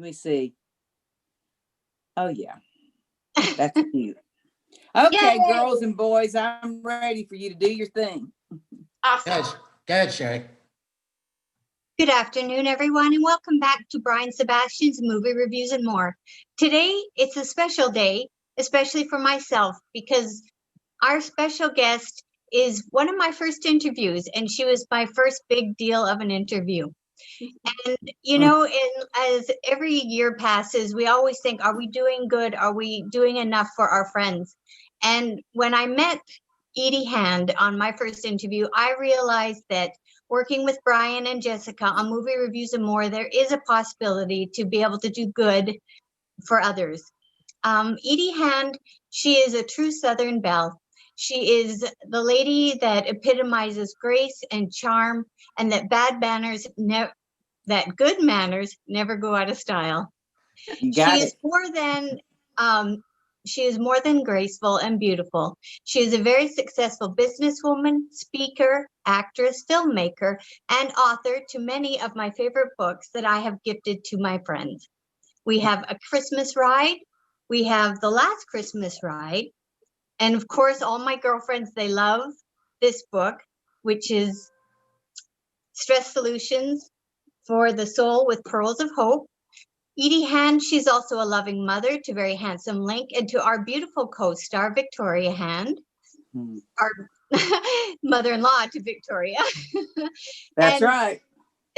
me see. Oh, yeah. That's cute. Okay, Yay! girls and boys, I'm ready for you to do your thing. Awesome. Go ahead, Sherry. Good afternoon, everyone, and welcome back to Brian Sebastian's Movie Reviews and More. Today, it's a special day, especially for myself, because our special guest is one of my first interviews, and she was my first big deal of an interview. And, you know, as every year passes, we always think, are we doing good? Are we doing enough for our friends? And when I met Edie Hand on my first interview, I realized that working with Brian and Jessica on Movie Reviews and More, there is a possibility to be able to do good for others. Edie Hand, she is a true Southern belle. She is the lady that epitomizes grace and charm, and that good manners never go out of style. You got it. She is more than graceful and beautiful. She is a very successful businesswoman, speaker, actress, filmmaker, and author to many of my favorite books that I have gifted to my friends. We have A Christmas Ride. We have The Last Christmas Ride. And of course, all my girlfriends, they love this book, which is Stress Solutions for the Soul with Pearls of Hope. Edie Hand, she's also a loving mother to very handsome Link and to our beautiful co-star, Victoria Hand, our mother-in-law to Victoria. That's right.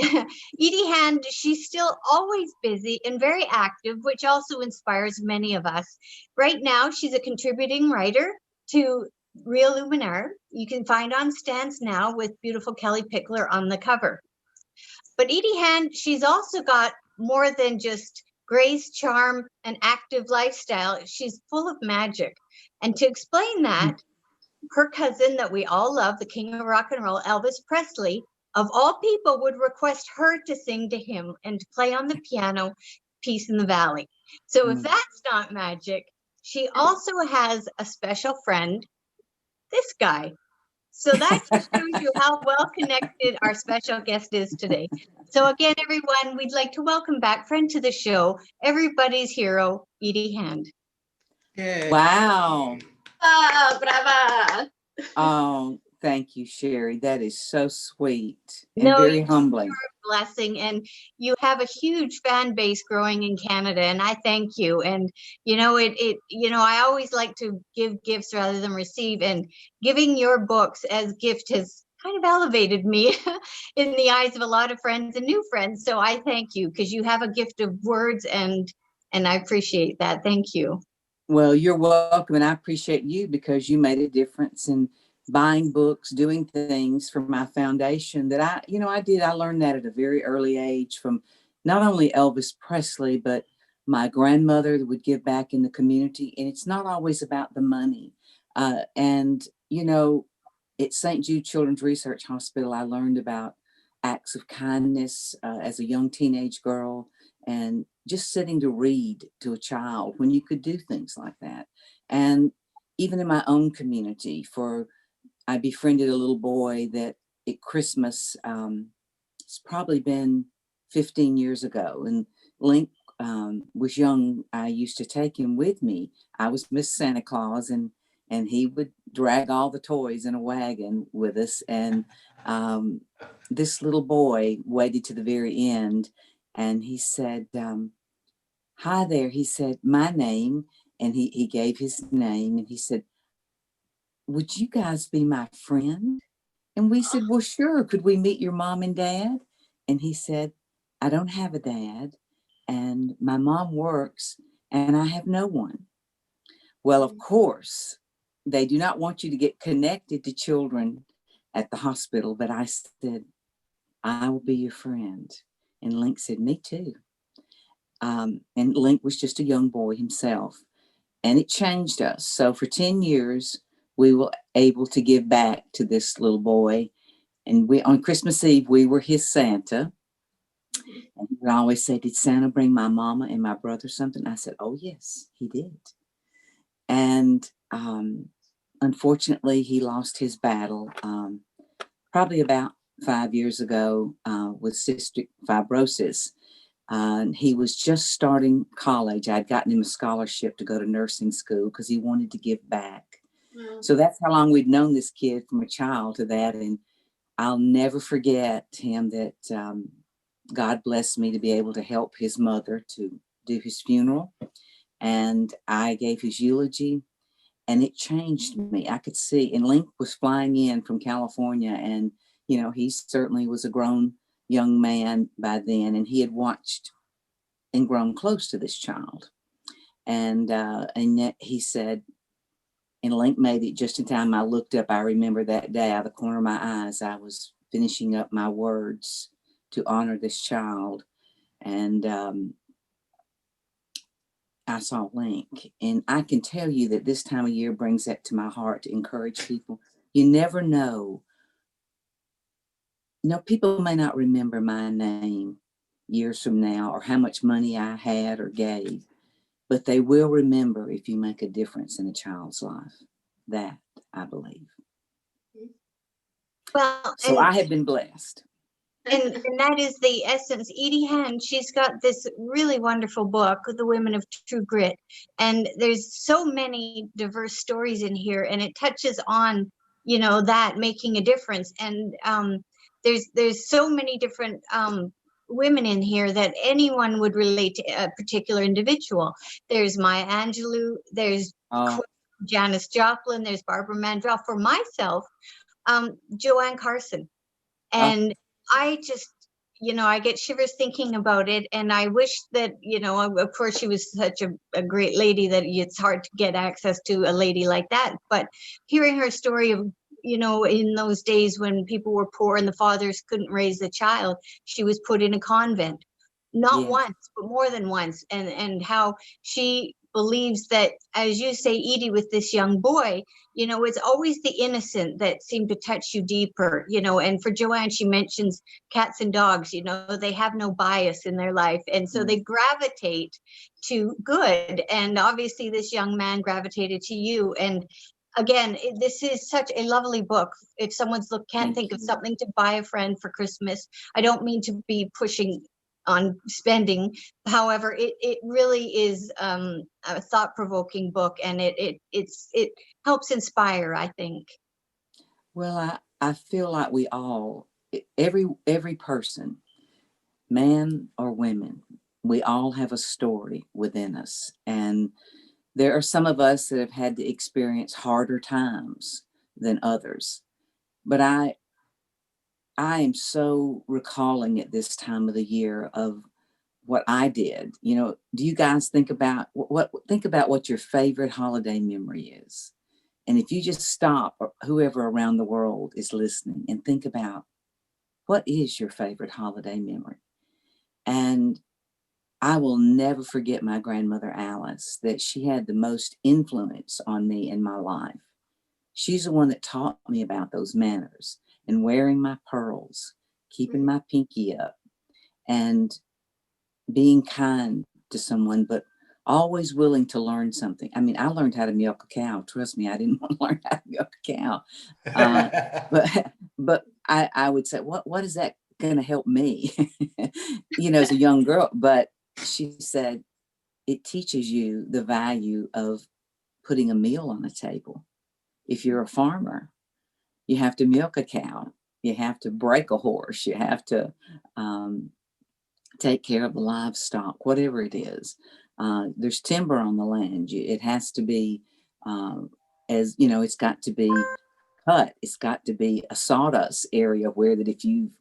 Edie Hand, she's still always busy and very active, which also inspires many of us. Right now, she's a contributing writer to Real Luminaire. You can find on stands now with beautiful Kelly Pickler on the cover. But Edie Hand, she's also got more than just grace, charm, and active lifestyle. She's full of magic. And to explain that, her cousin that we all love, the king of rock and roll, Elvis Pressley, of all people, would request her to sing to him and to play on the piano, Peace in the Valley. So if that's not magic, she also has a special friend, this guy. So that just shows you how well connected our special guest is today. So again, everyone, we'd like to welcome back friend to the show, everybody's hero, Edie Hand. Yay. Wow. Brava. Oh, thank you, Sherry. That is so sweet and very humbling. You're a blessing, and you have a huge fan base growing in Canada, and I thank you. And you know, I always like to give gifts rather than receive, and giving your books as gift has kind of elevated me in the eyes of a lot of friends and new friends. So I thank you because you have a gift of words, and I appreciate that. Thank you. Well, you're welcome, and I appreciate you because you made a difference in buying books, doing things for my foundation that I did. I learned that at a very early age from not only Elvis Presley, but my grandmother that would give back in the community. And it's not always about the money. And, at St. Jude Children's Research Hospital, I learned about acts of kindness as a young teenage girl, and just sitting to read to a child when you could do things like that. And even in my own community, I befriended a little boy that at Christmas, it's probably been 15 years ago, and Link was young. I used to take him with me. I was Miss Santa Claus, and he would drag all the toys in a wagon with us. And this little boy waited to the very end, and he said, hi there. He said, my name, and he gave his name, and he said, would you guys be my friend? And we said, well, sure. Could we meet your mom and dad? And he said, I don't have a dad, and my mom works, and I have no one. Well, of course, they do not want you to get connected to children at the hospital, but I said, I will be your friend. And Link said, me too. And Link was just a young boy himself, and it changed us. So for 10 years, we were able to give back to this little boy. And on Christmas Eve, we were his Santa. And he would always say, did Santa bring my mama and my brother something? I said, oh, yes, he did. And unfortunately, he lost his battle probably about 5 years ago with cystic fibrosis. And he was just starting college. I'd gotten him a scholarship to go to nursing school because he wanted to give back. Wow. So that's how long we'd known this kid from a child to that. And I'll never forget him that God blessed me to be able to help his mother to do his funeral. And I gave his eulogy, and it changed me. I could see, and Link was flying in from California, and, you know, he certainly was a grown young man by then, and he had watched and grown close to this child. And yet he said, and Link made it just in time. I looked up, I remember that day out of the corner of my eyes, I was finishing up my words to honor this child. And I saw Link. And I can tell you that this time of year brings that to my heart to encourage people. You never know. You know, people may not remember my name years from now or how much money I had or gave, but they will remember if you make a difference in a child's life. That I believe. Well, So I have been blessed. and that is the essence. Edie Hand, she's got this really wonderful book, The Women of True Grit. And there's so many diverse stories in here, and it touches on, you know, that making a difference. And there's so many different women in here that anyone would relate to a particular individual. There's Maya Angelou, there's Janis Joplin, there's Barbara Mandrell. For myself, Joanne Carson. And I just, you know, I get shivers thinking about it. And I wish that, you know, of course, she was such a great lady that it's hard to get access to a lady like that. But hearing her story of, you know, in those days when people were poor and the fathers couldn't raise the child, she was put in a convent, not once, but more than once. And how she believes that, as you say, Edie, with this young boy, you know, it's always the innocent that seem to touch you deeper, you know. And for Joanne, she mentions cats and dogs, you know, they have no bias in their life. And so they gravitate to good. And obviously this young man gravitated to you. And again, this is such a lovely book. If someone's can't think of something to buy a friend for Christmas, I don't mean to be pushing on spending. However, it really is a thought-provoking book, and it helps inspire, I think. Well, I feel like we all, every person, man or women, we all have a story within us. And there are some of us that have had to experience harder times than others. But I am so recalling at this time of the year of what I did. You know, do you guys think about what your favorite holiday memory is? And if you just stop, or whoever around the world is listening, and think about what is your favorite holiday memory? And I will never forget my grandmother Alice, that she had the most influence on me in my life. She's the one that taught me about those manners and wearing my pearls, keeping my pinky up, and being kind to someone, but always willing to learn something. I mean, I learned how to milk a cow. Trust me, I didn't want to learn how to milk a cow. But I would say, what is that going to help me? You know, as a young girl. But she said, it teaches you the value of putting a meal on the table. If you're a farmer, you have to milk a cow. You have to break a horse. You have to take care of the livestock, whatever it is. There's timber on the land. It has to be, as you know, it's got to be cut. It's got to be a sawdust area where that if you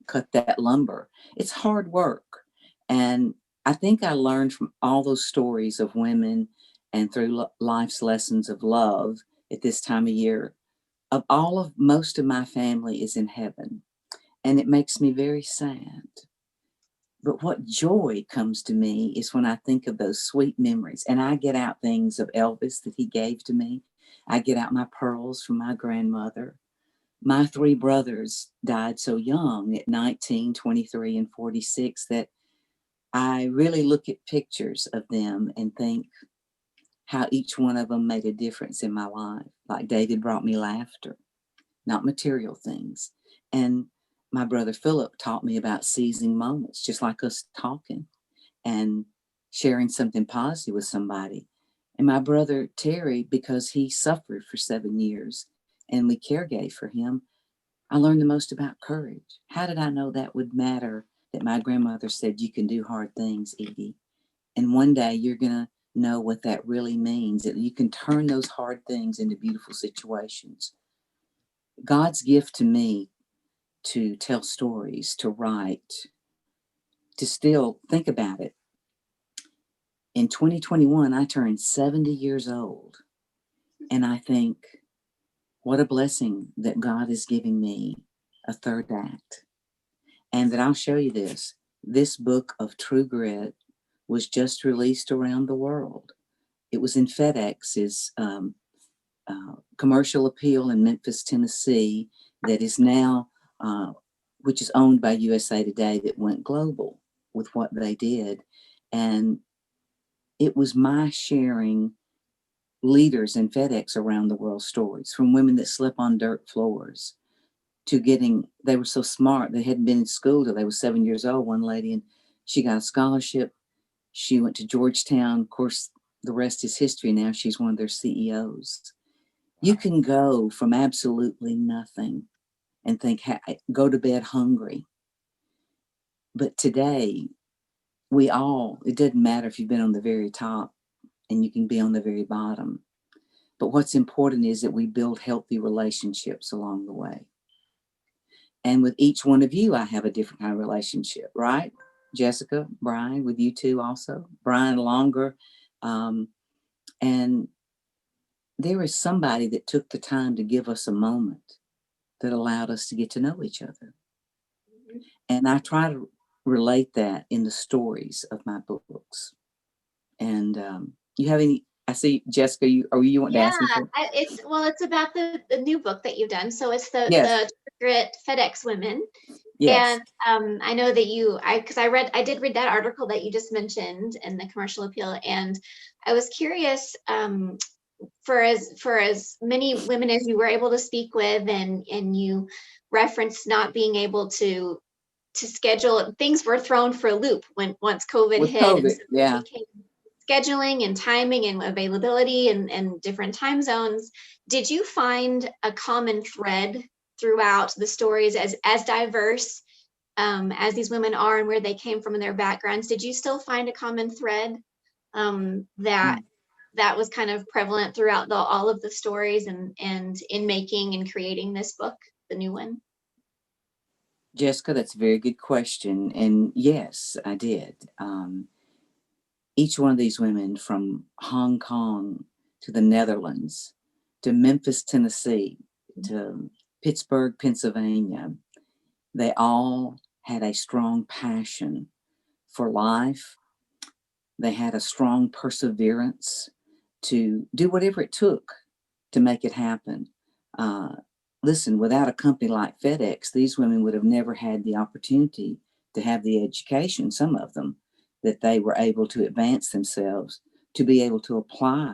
cut that lumber, it's hard work. And I think I learned from all those stories of women and through life's lessons of love at this time of year. Most of my family is in heaven, and it makes me very sad. But what joy comes to me is when I think of those sweet memories, and I get out things of Elvis that he gave to me. I get out my pearls from my grandmother. My three brothers died so young at 19, 23, and 46 that I really look at pictures of them and think how each one of them made a difference in my life. Like David brought me laughter, not material things. And my brother Philip taught me about seizing moments, just like us talking and sharing something positive with somebody. And my brother Terry, because he suffered for 7 years and we care gave for him, I learned the most about courage. How did I know that would matter? That my grandmother said, you can do hard things, Edie. And one day you're going to know what that really means, that you can turn those hard things into beautiful situations. God's gift to me to tell stories, to write, to still think about it. In 2021, I turned 70 years old. And I think, what a blessing that God is giving me a third act. And that I'll show you this. This book of True Grit was just released around the world. It was in FedEx's commercial appeal in Memphis, Tennessee, that is now, which is owned by USA Today, that went global with what they did. And it was my sharing leaders in FedEx around the world stories, from women that slept on dirt floors to getting, they were so smart, they hadn't been in school till they were 7 years old, one lady, and she got a scholarship. She went to Georgetown. Of course, the rest is history. Now she's one of their CEOs. You can go from absolutely nothing and think, go to bed hungry. But today, it doesn't matter if you've been on the very top, and you can be on the very bottom. But what's important is that we build healthy relationships along the way. And with each one of you, I have a different kind of relationship, right? Jessica, Brian, with you too also. Brian longer. And there is somebody that took the time to give us a moment that allowed us to get to know each other. And I try to relate that in the stories of my books. And you have any, I see Jessica, you want to ask me something? It's about the new book that you've done. So it's the Grit FedEx Women. Yes. And I know that I did read that article that you just mentioned in the commercial appeal, and I was curious, for as many women as you were able to speak with, and you referenced not being able to schedule, things were thrown for a loop once COVID with hit. COVID, and so yeah. Scheduling and timing and availability and different time zones. Did you find a common thread throughout the stories, as diverse as these women are and where they came from in their backgrounds? Did you still find a common thread that was kind of prevalent throughout all of the stories and in making and creating this book, the new one? Jessica, that's a very good question. And yes, I did. Each one of these women, from Hong Kong to the Netherlands, to Memphis, Tennessee, to Pittsburgh, Pennsylvania, they all had a strong passion for life. They had a strong perseverance to do whatever it took to make it happen. Listen, without a company like FedEx, these women would have never had the opportunity to have the education, some of them, that they were able to advance themselves, to be able to apply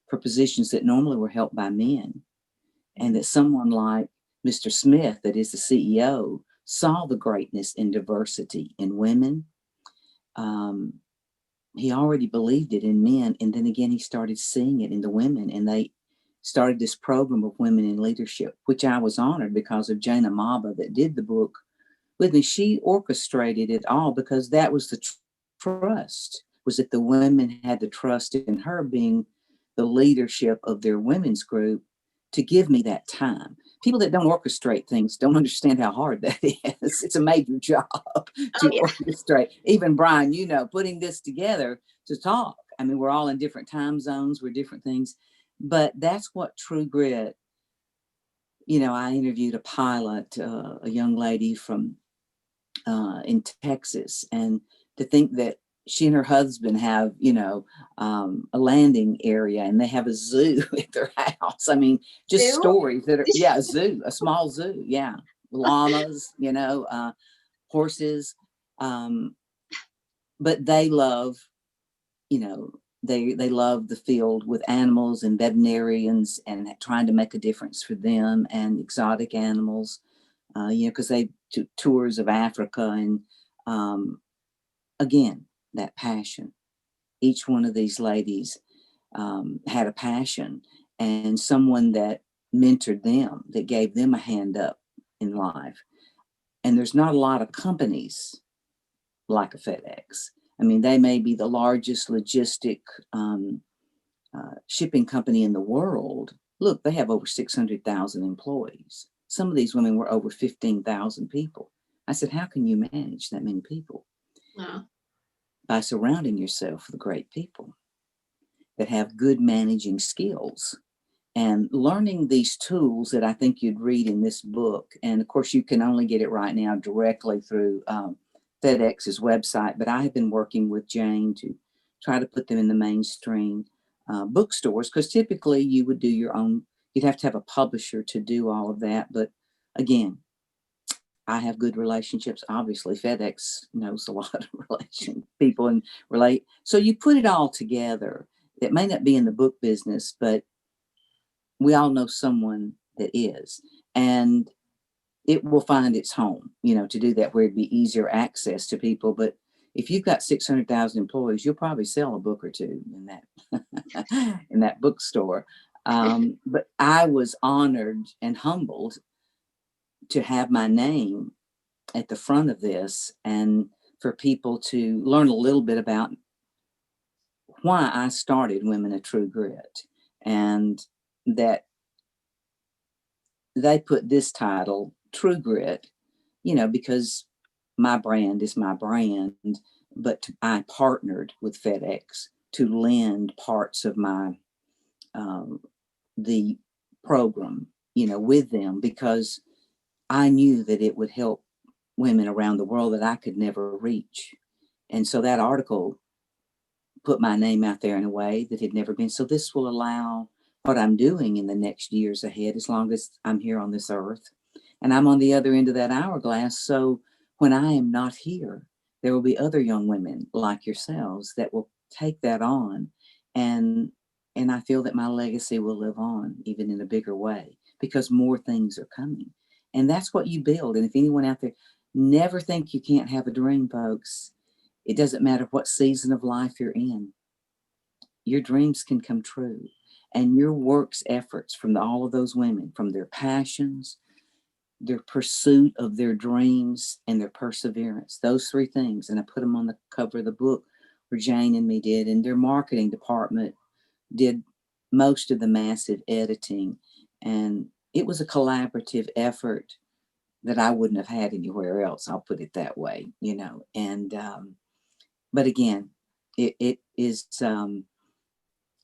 for positions that normally were held by men. And that someone like Mr. Smith, that is the CEO, saw the greatness in diversity in women. He already believed it in men. And then again, he started seeing it in the women. And they started this program of women in leadership, which I was honored because of Jana Maba that did the book with me. She orchestrated it all because that was the trust, was that the women had the trust in her being the leadership of their women's group to give me that time. People that don't orchestrate things don't understand how hard that is. It's a major job to orchestrate. Even Brian, putting this together to talk. I mean, we're all in different time zones, we're different things, but that's what True Grit. I interviewed a pilot, a young lady from in Texas, and to think that she and her husband have, a landing area, and they have a zoo at their house. I mean, just zoo? Stories that are, a zoo, a small zoo. Yeah. Llamas, horses. But they love, they love the field with animals and veterinarians and trying to make a difference for them and exotic animals, because they to tours of Africa. And again, that passion. Each one of these ladies had a passion and someone that mentored them, that gave them a hand up in life. And there's not a lot of companies like a FedEx. I mean, they may be the largest logistic shipping company in the world. Look, they have over 600,000 employees. Some of these women were over 15,000 people. I said, how can you manage that many people? Wow. By surrounding yourself with great people that have good managing skills and learning these tools that I think you'd read in this book. And of course, you can only get it right now directly through FedEx's website, but I have been working with Jane to try to put them in the mainstream bookstores, because typically you would do your own, you'd have to have a publisher to do all of that. But again, I have good relationships. Obviously, FedEx knows a lot of people and relate. So you put it all together. That may not be in the book business, but we all know someone that is. And it will find its home, to do that, where it'd be easier access to people. But if you've got 600,000 employees, you'll probably sell a book or two in that in that bookstore. But I was honored and humbled to have my name at the front of this, and for people to learn a little bit about why I started Women of True Grit, and that they put this title, True Grit, because my brand is my brand, but I partnered with FedEx to lend parts of my, the program, with them, because I knew that it would help women around the world that I could never reach. And so that article put my name out there in a way that had never been. So this will allow what I'm doing in the next years ahead, as long as I'm here on this earth. And I'm on the other end of that hourglass. So when I am not here, there will be other young women like yourselves that will take that on. And I feel that my legacy will live on, even in a bigger way, because more things are coming. And that's what you build. And if anyone out there, never think you can't have a dream, folks. It doesn't matter what season of life you're in. Your dreams can come true. And your work's efforts from all of those women, from their passions, their pursuit of their dreams, and their perseverance, those three things. And I put them on the cover of the book, where Jane and me did, and their marketing department did most of the massive editing. And it was a collaborative effort that I wouldn't have had anywhere else. I'll put it that way, and, but again, it is,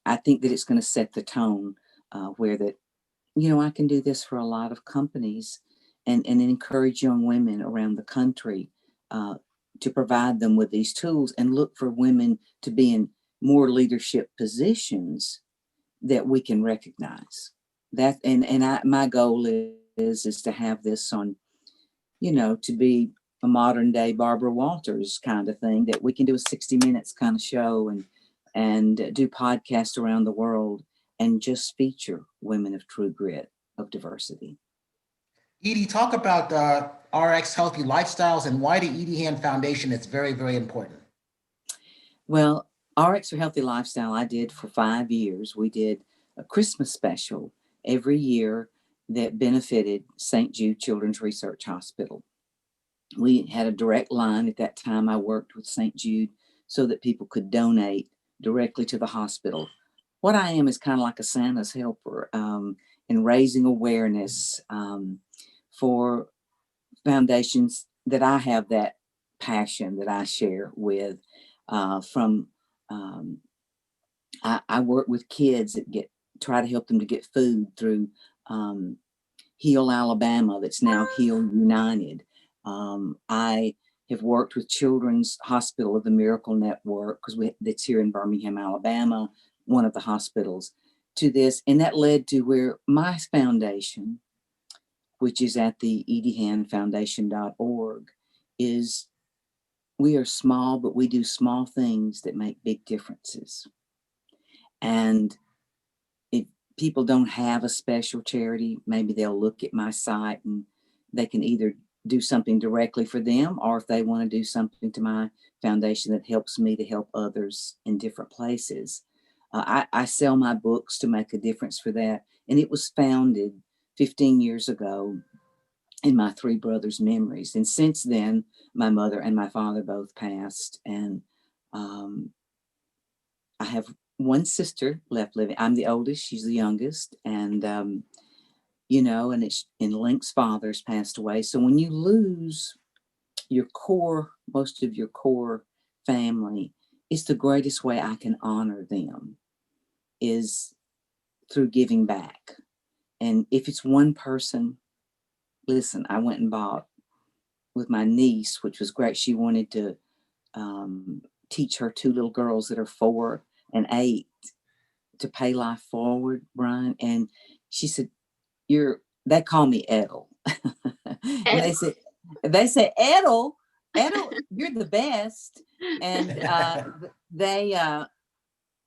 I think that it's going to set the tone where that, I can do this for a lot of companies, and encourage young women around the country to provide them with these tools, and look for women to be in more leadership positions that we can recognize. That, my goal is to have this on, to be a modern day Barbara Walters kind of thing, that we can do a 60 minutes kind of show, and do podcasts around the world, and just feature women of true grit, of diversity. Edie, talk about RX Healthy Lifestyles and why the Edie Hand Foundation is very, very important. Well, RX for Healthy Lifestyle, I did for 5 years. We did a Christmas special every year that benefited St. Jude Children's Research Hospital. We had a direct line. At that time, I worked with St. Jude so that people could donate directly to the hospital. What I am is kind of like a Santa's helper in raising awareness for foundations that I have that passion that I share with. I work with kids that try to help them to get food through Heal Alabama, that's now Heal United. I have worked with Children's Hospital of the Miracle Network, because that's here in Birmingham, Alabama, one of the hospitals, to this. And that led to where my foundation, which is at the ediehandfoundation.org, is, we are small, but we do small things that make big differences. And if people don't have a special charity, maybe they'll look at my site and they can either do something directly for them, or if they want to do something to my foundation that helps me to help others in different places. I sell my books to make a difference for that. And it was founded 15 years ago in my three brothers' memories. And since then, my mother and my father both passed. And I have one sister left living. I'm the oldest, she's the youngest. And, and Link's father's passed away. So when you lose your core, most of your core family, it's the greatest way I can honor them is through giving back. And if it's one person, listen, I went and bought with my niece, which was great. She wanted to teach her two little girls that are 4 and 8 to pay life forward, Brian. And she said, they call me Edel. And they say, Edel, you're the best. And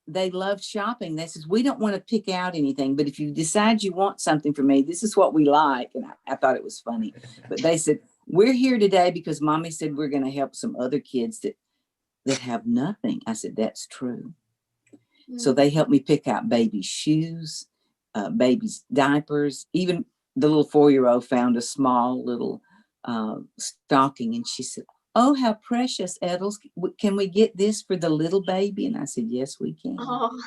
they love shopping. They says, we don't want to pick out anything, but if you decide you want something from me, this is what we like. And I thought it was funny, but they said, we're here today because mommy said we're going to help some other kids that have nothing. I said, that's true. So they helped me pick out baby shoes, baby's diapers. Even the little 4-year-old found a small little stocking, and she said, oh, how precious, Edels. Can we get this for the little baby? And I said, yes, we can. Oh.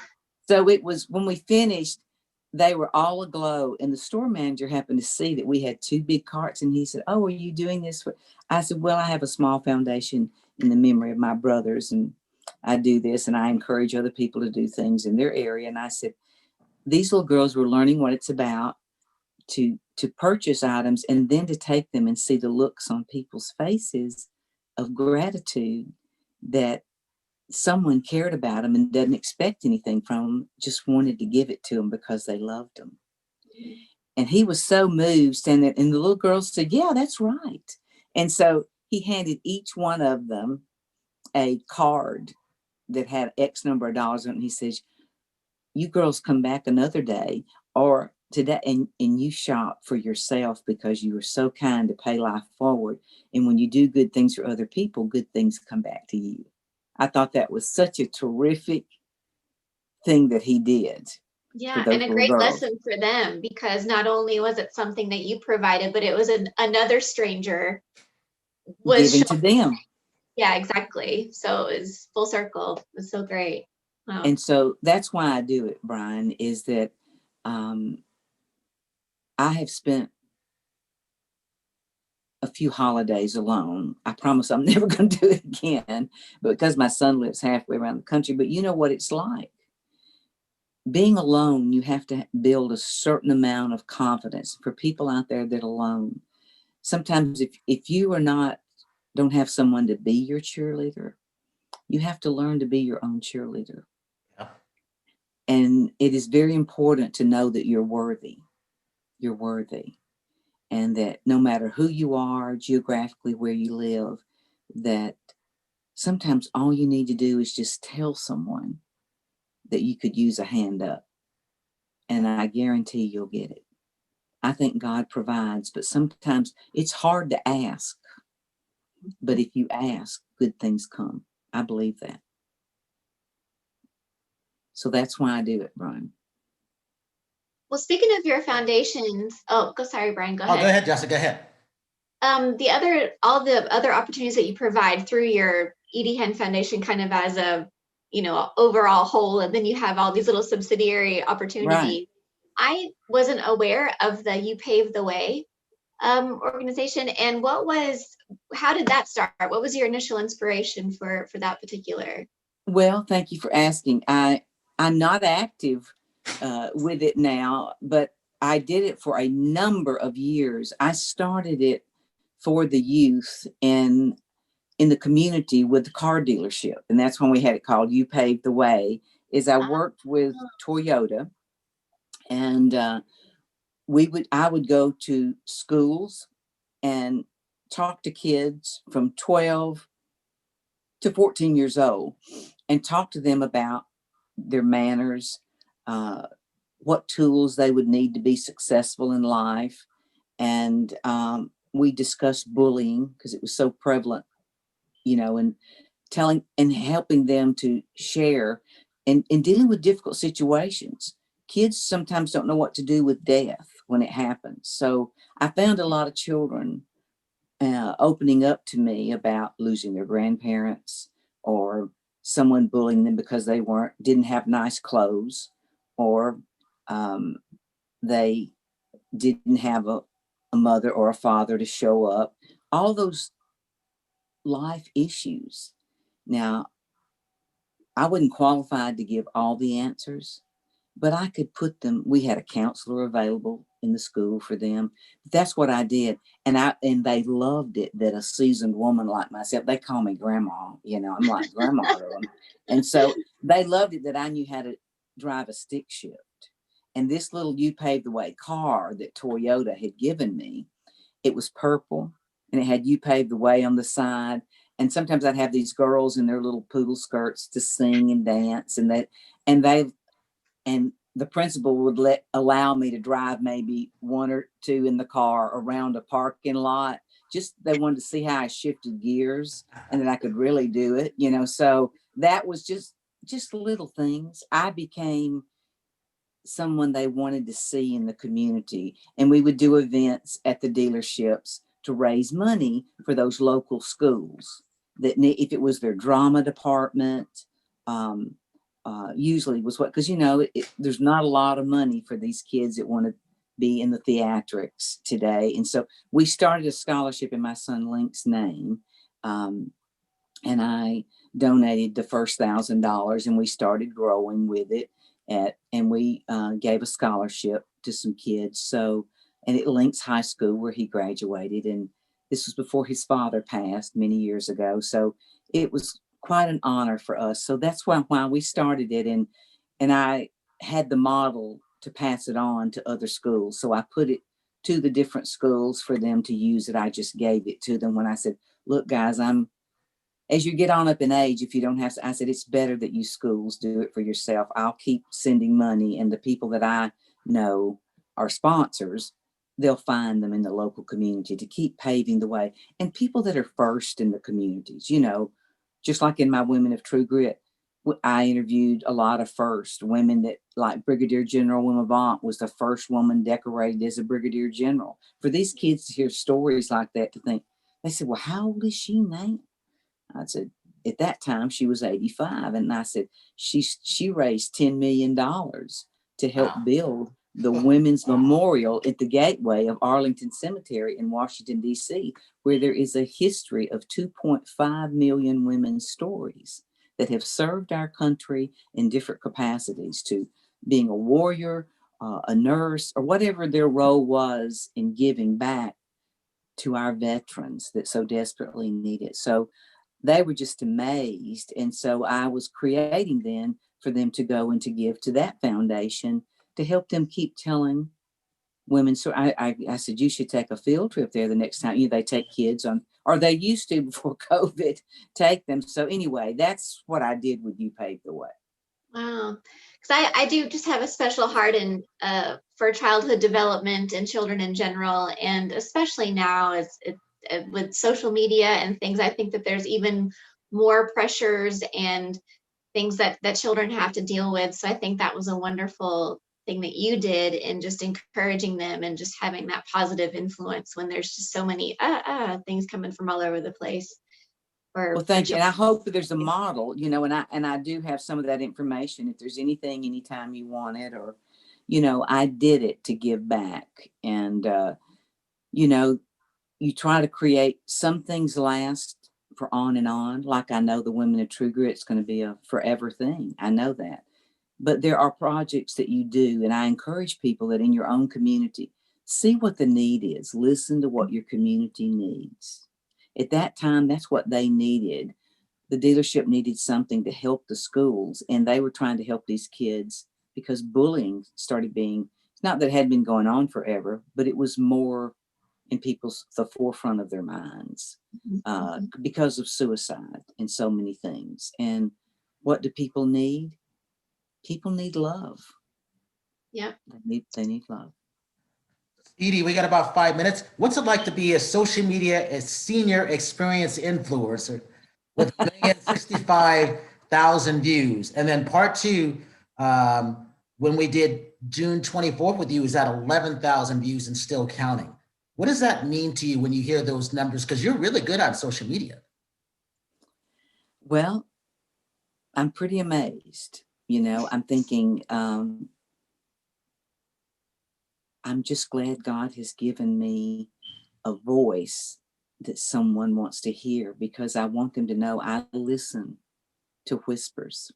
So it was, when we finished, they were all aglow. And the store manager happened to see that we had 2 big carts. And he said, oh, are you doing this for? I said, well, I have a small foundation in the memory of my brothers. And I do this, and I encourage other people to do things in their area. And I said, these little girls were learning what it's about to purchase items, and then to take them and see the looks on people's faces of gratitude that someone cared about them and doesn't expect anything from them, just wanted to give it to them because they loved them. And he was so moved, and the little girls said, yeah, that's right. And so he handed each one of them a card that had X number of dollars on it. And he says, you girls come back another day or today and you shop for yourself because you were so kind to pay life forward. And when you do good things for other people, good things come back to you. I thought that was such a terrific thing that he did. Yeah, and a great lesson for them, because not only was it something that you provided, but it was another stranger was giving to them. Yeah, exactly. So it was full circle. It was so great. Wow. And so that's why I do it, Brian, is that I have spent a few holidays alone. I promise I'm never going to do it again, but because my son lives halfway around the country. But you know what it's like. Being alone, you have to build a certain amount of confidence. For people out there that are alone, sometimes if you don't have someone to be your cheerleader, you have to learn to be your own cheerleader. Yeah. And it is very important to know that you're worthy. You're worthy. And that no matter who you are, geographically, where you live, that sometimes all you need to do is just tell someone that you could use a hand up. And I guarantee you'll get it. I think God provides, but sometimes it's hard to ask. But if you ask, good things come. I believe that. So that's why I do it, Brian. Well, speaking of your foundations, sorry, Brian, go ahead. Oh, go ahead, Jessica, go ahead. All the other opportunities that you provide through your Edie Hand Foundation, kind of as a, overall whole, and then you have all these little subsidiary opportunities. Right. I wasn't aware of the You Paved the Way organization. And how did that start? What was your initial inspiration for that particular? Well, thank you for asking. I'm not active with it now, but I did it for a number of years. I started it for the youth in the community with the car dealership. And that's when we had it called You Paved the Way, is I worked with Toyota, and I would go to schools and talk to kids from 12 to 14 years old and talk to them about their manners, what tools they would need to be successful in life, and we discussed bullying because it was so prevalent, you know, and telling and helping them to share and dealing with difficult situations. Kids sometimes don't know what to do with death when it happens. So I found a lot of children opening up to me about losing their grandparents, or someone bullying them because they didn't have nice clothes, or they didn't have a mother or a father to show up. All those life issues. Now, I wasn't qualified to give all the answers, but I could put them. We had a counselor available in the school for them. That's what I did. And they loved it that a seasoned woman like myself, they call me grandma, you know, I'm like grandma to them. And so they loved it that I knew how to drive a stick shift. And this little You Paved the Way car that Toyota had given me, it was purple and it had You Paved the Way on the side. And sometimes I'd have these girls in their little poodle skirts to sing and dance, and the principal would allow me to drive maybe one or two in the car around a parking lot. Just they wanted to see how I shifted gears and that I could really do it, you know. So that was just little things. I became someone they wanted to see in the community, and we would do events at the dealerships to raise money for those local schools that if it was their drama department, usually was because you know there's not a lot of money for these kids that want to be in the theatrics today. And so we started a scholarship in my son Link's name, and I donated the first $1,000, and we started growing with it. And we gave a scholarship to some kids. So, and at Link's High School where he graduated, and this was before his father passed many years ago. So it was quite an honor for us. So that's why we started it, and I had the model to pass it on to other schools. So I put it to the different schools for them to use it. I just gave it to them when I said, look, guys, as you get on up in age, if you don't have, I said, it's better that you schools do it for yourself. I'll keep sending money, and the people that I know are sponsors, they'll find them in the local community to keep paving the way. And people that are first in the communities, you know, just like in my Women of True Grit, I interviewed a lot of first women that, like Brigadier General Wilmavant was the first woman decorated as a brigadier general. For these kids to hear stories like that, to think, they said, well, how old is she now? I said, at that time she was 85. And I said, she raised $10 million to help build the Women's Memorial at the gateway of Arlington Cemetery in Washington, D.C., where there is a history of 2.5 million women's stories that have served our country in different capacities, to being a warrior, a nurse, or whatever their role was in giving back to our veterans that so desperately need it. So they were just amazed. And so I was creating then for them to go and to give to that foundation to help them keep telling women. So I said, you should take a field trip there the next time. You know, they take kids on, or they used to before COVID, take them. So anyway, that's what I did with You Paved the Way. Wow. Because I do just have a special heart in for childhood development and children in general. And especially now as with social media and things, I think that there's even more pressures and things that children have to deal with. So I think that was a wonderful thing that you did in just encouraging them and just having that positive influence when there's just so many things coming from all over the place. Well, thank you. And I hope that there's a model, you know, and I do have some of that information. If there's anything, anytime you want it, or, you know, I did it to give back. And, you know, you try to create some things last for on and on. Like I know the Women of True Grit is going to be a forever thing. I know that. But there are projects that you do. And I encourage people that in your own community, see what the need is. Listen to what your community needs. At that time, that's what they needed. The dealership needed something to help the schools. And they were trying to help these kids because bullying started being, it's not that it had been going on forever, but it was more in the forefront of their minds because of suicide and so many things. And what do people need? People need love. Yeah. They need love. Edie, we got about 5 minutes. What's it like to be a social media a senior experience influencer with 1,065,000 views? And then part two, when we did June 24th with you, is at 11,000 views and still counting. What does that mean to you when you hear those numbers? Because you're really good on social media. Well, I'm pretty amazed. I'm thinking, I'm just glad God has given me a voice that someone wants to hear, because I want them to know I listen to whispers,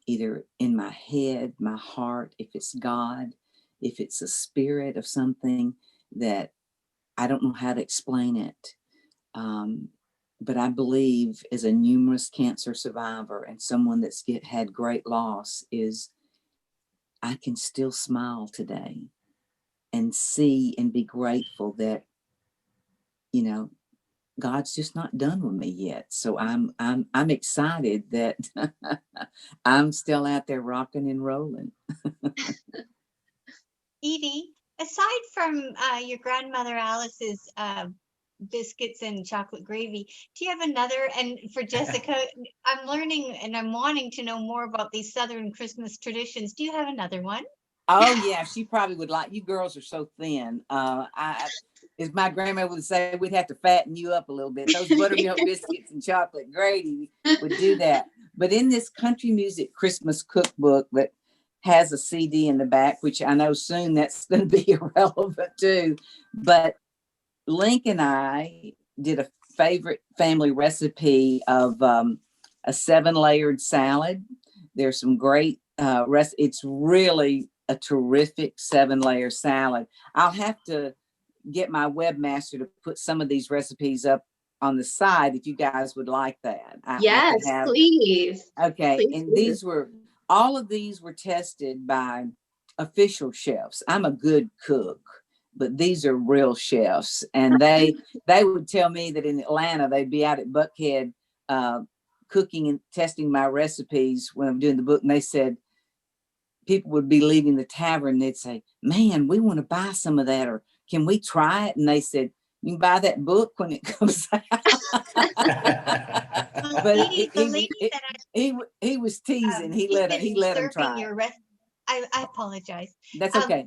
either in my head, my heart, if it's God, if it's a spirit of something that I don't know how to explain it. But I believe, as a numerous cancer survivor and someone that's had great loss, is I can still smile today and see and be grateful that, God's just not done with me yet. So I'm excited that I'm still out there rocking and rolling. Edie, aside from your grandmother Alice's biscuits and chocolate gravy, do you have another? And for Jessica, I'm learning and I'm wanting to know more about these Southern Christmas traditions. Do you have another one? Oh yeah, she probably would like. You girls are so thin. As my grandma would say, we'd have to fatten you up a little bit. Those buttermilk biscuits and chocolate gravy would do that. But in this country music Christmas cookbook that has a CD in the back, which I know soon that's going to be irrelevant too. But Link and I did a favorite family recipe of a 7-layered salad. There's some great it's really a terrific 7-layer salad. I'll have to get my webmaster to put some of these recipes up on the side if you guys would like that. Yes, please. Okay. Please And do. all of these were tested by official chefs. I'm a good cook, but these are real chefs. And they would tell me that in Atlanta, they'd be out at Buckhead cooking and testing my recipes when I'm doing the book. And they said, people would be leaving the tavern. They'd say, man, we want to buy some of that, or can we try it? And they said, you can buy that book when it comes out. But he was teasing. He let him try. I apologize. That's okay.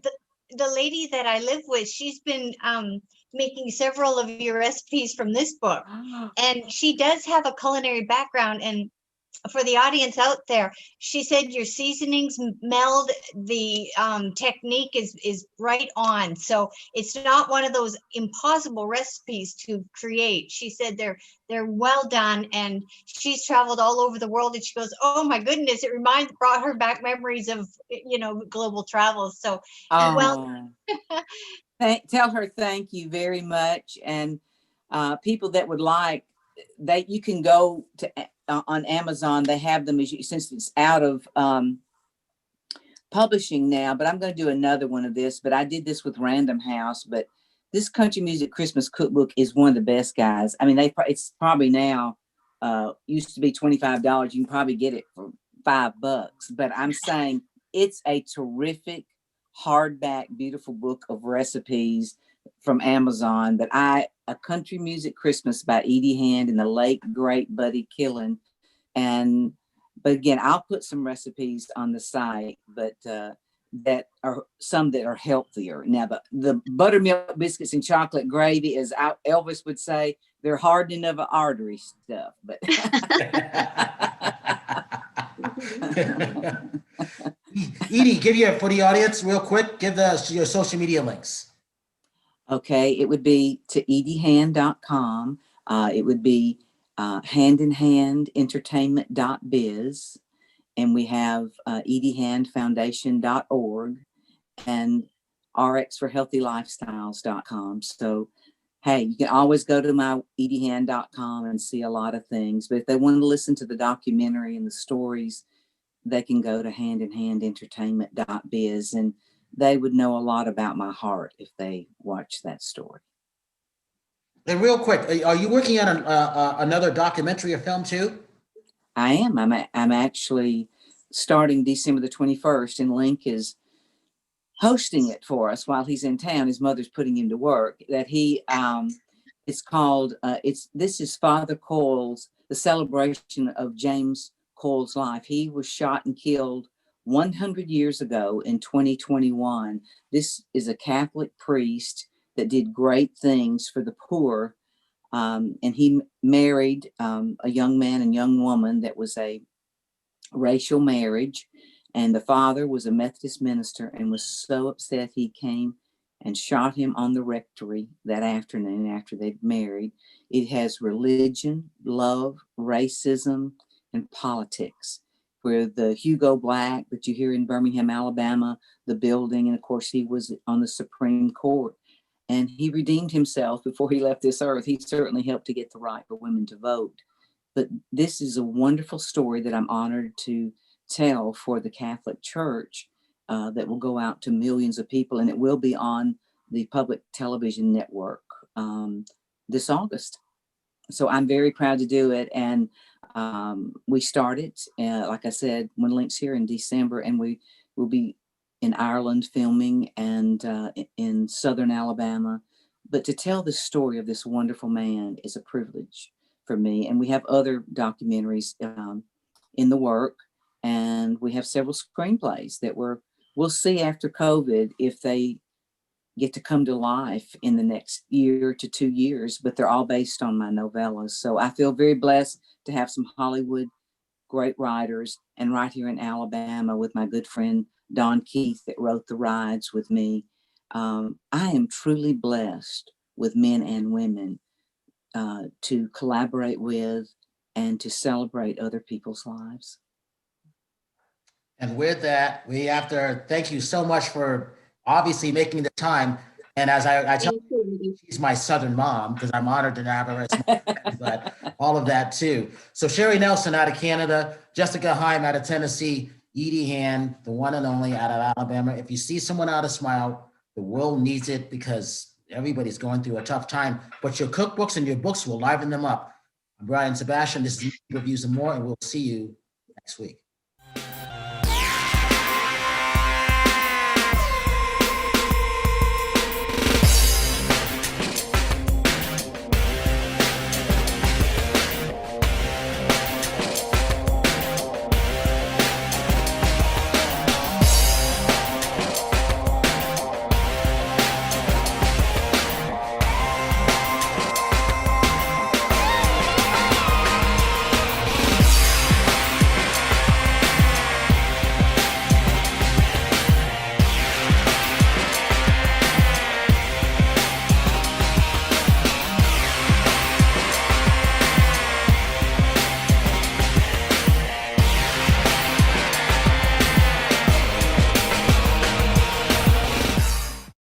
The lady that I live with, she's been making several of your recipes from this book. And she does have a culinary background. And for the audience out there, she said your seasonings meld, the technique is right on. So it's not one of those impossible recipes to create. She said they're well done, and she's traveled all over the world, and she goes, oh my goodness, it brought her back memories of global travel. So well, tell her thank you very much. And people that would like, you can go to on Amazon. They have them since it's out of publishing now, but I'm going to do another one of this. But I did this with Random House, but this country music Christmas cookbook is one of the best, guys. I mean, it's probably now used to be $25. You can probably get it for $5, but I'm saying it's a terrific hardback, beautiful book of recipes from Amazon. But A Country Music Christmas by Edie Hand and the late great Buddy Killen. But again, I'll put some recipes on the site, but that are some that are healthier. Now, the buttermilk biscuits and chocolate gravy, as Elvis would say, they're hardening of an artery stuff. But Edie, for the audience real quick, give your social media links. Okay, it would be to ediehan.com. It would be handinhandentertainment.biz. And we have ediehandfoundation.org and rxforhealthylifestyles.com. So, hey, you can always go to my ediehan.com and see a lot of things. But if they want to listen to the documentary and the stories, they can go to handinhandentertainment.biz, and they would know a lot about my heart if they watch that story. And real quick, are you working on another documentary or film too? I am. I'm actually starting December the 21st, and Link is hosting it for us while he's in town. His mother's putting him to work. That he, it's called, this is Father Cole's, the celebration of James Cole's life. He was shot and killed 100 years ago in 2021. This is a Catholic priest that did great things for the poor. And he married a young man and young woman that was a racial marriage. And the father was a Methodist minister and was so upset he came and shot him on the rectory that afternoon after they'd married. It has religion, love, racism, and politics. Where the Hugo Black that you hear in Birmingham, Alabama, the building, and of course he was on the Supreme Court. And he redeemed himself before he left this earth. He certainly helped to get the right for women to vote. But this is a wonderful story that I'm honored to tell for the Catholic Church that will go out to millions of people, and it will be on the public television network this August. So I'm very proud to do it. And we started, like I said, when Link's here in December, and we will be in Ireland filming and in Southern Alabama. But to tell the story of this wonderful man is a privilege for me. And we have other documentaries in the work, and we have several screenplays that we'll see after COVID if they get to come to life in the next year to 2 years, but they're all based on my novellas. So I feel very blessed to have some Hollywood great writers, and right here in Alabama with my good friend Don Keith that wrote the rides with me. I am truly blessed with men and women to collaborate with and to celebrate other people's lives. And with that, we have to thank you so much for obviously making the time. And as I tell you, she's my Southern mom, because I'm honored to have her as my friend, but all of that too. So Sherry Nelson out of Canada, Jessica Heim out of Tennessee, Edie Hand, the one and only out of Alabama. If you see someone out of Smile, the world needs it because everybody's going through a tough time, but your cookbooks and your books will liven them up. I'm Brian Sebastian. This is Reviews and More, and we'll see you next week.